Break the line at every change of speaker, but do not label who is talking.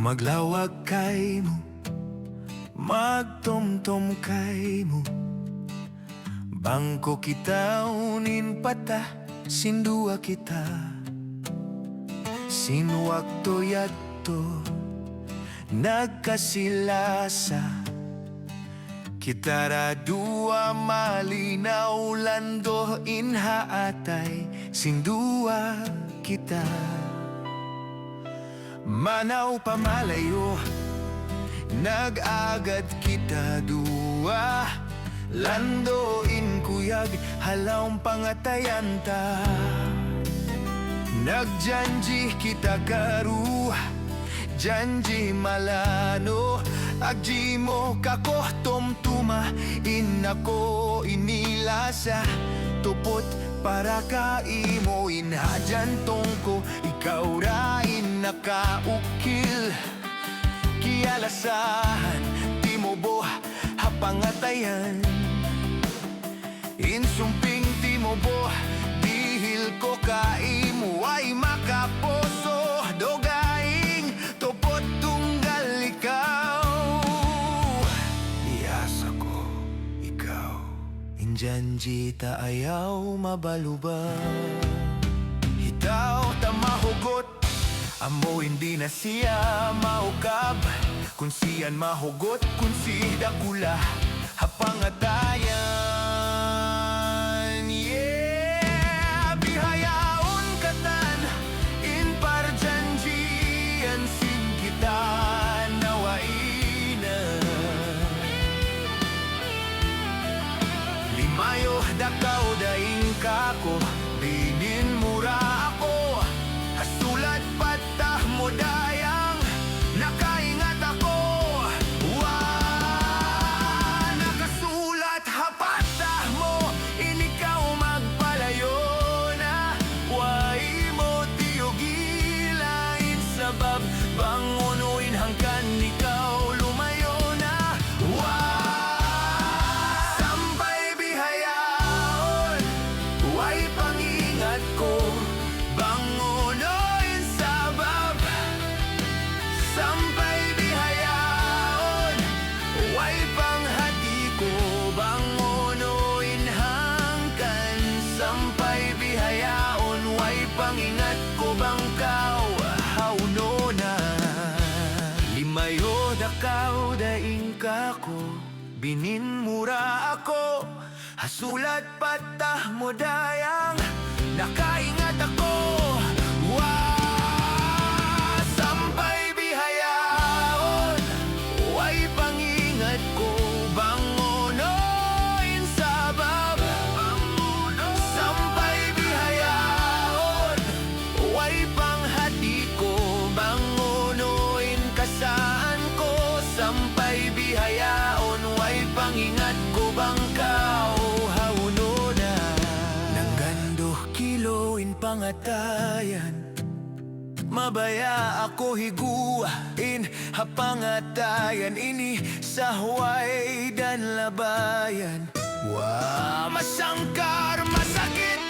Maglawag kay mo, magtumtom kay mo. Bangko kita unin pata, sindua kita. Sinuwakto yadto, nagkasilasa. Kitara dua malinaw lando inhaatay, sindua kita. Manaw pamalayo, nag-agad kita dua. Landoin kuyag, halawang pangatayan ta. Nagjanji kita karu, janji malano. Agji mo kako tumtuma, inako inilasa. Tupot para kaimo inhajantong ko, ikaw rain nakaukil. Kialasahan, di mo bo hapangatayan. Insumping di mo bo, dihil ko kaimo ay makaposo. Dogaing tupot tunggal ikaw. Iasa ko, ikaw injanji ta ayaw mabaluba. Hitaw ta mahugot, amo hindi na siya maukab. Kung siyan mahugot, kung si dakula hapangatayan. Yeah, bihayaon katan in parjanjian sin kita nawaina. Limayo dakaw daing kako, binin mura ako. Hasulat patah mo dayang, nakaingat ako. Nakasulat hapatah mo, inikaw magpalayo na. Wai mo tiyugilain sabab, bangunuin hangkan ikaw lumayo na. Sampay bihayaon, wai pangingat ko. Bangunoin sabab, sampay bihayaon, way panghati ko. Bangunoin hangkan, sampay bihayaon, way pangingat ko. Bangkaw hauno na, limayo dakaw daing kako. Binin mura ako, hasulat patah mo dayang, nakaingat ako. Sampay bihayaon, way pangingat ko. Bangunoin sabab, sampay bihayaon, way panghati ko. Bangunoin kasaan ko, sampay bihayaon, way pangingat ko. Bangkaw hauno na, nanggandoh kiloin pangatayan. Mabaya ako higuain hapangatayan, ini sa huway dan labayan. Masangkar, masakit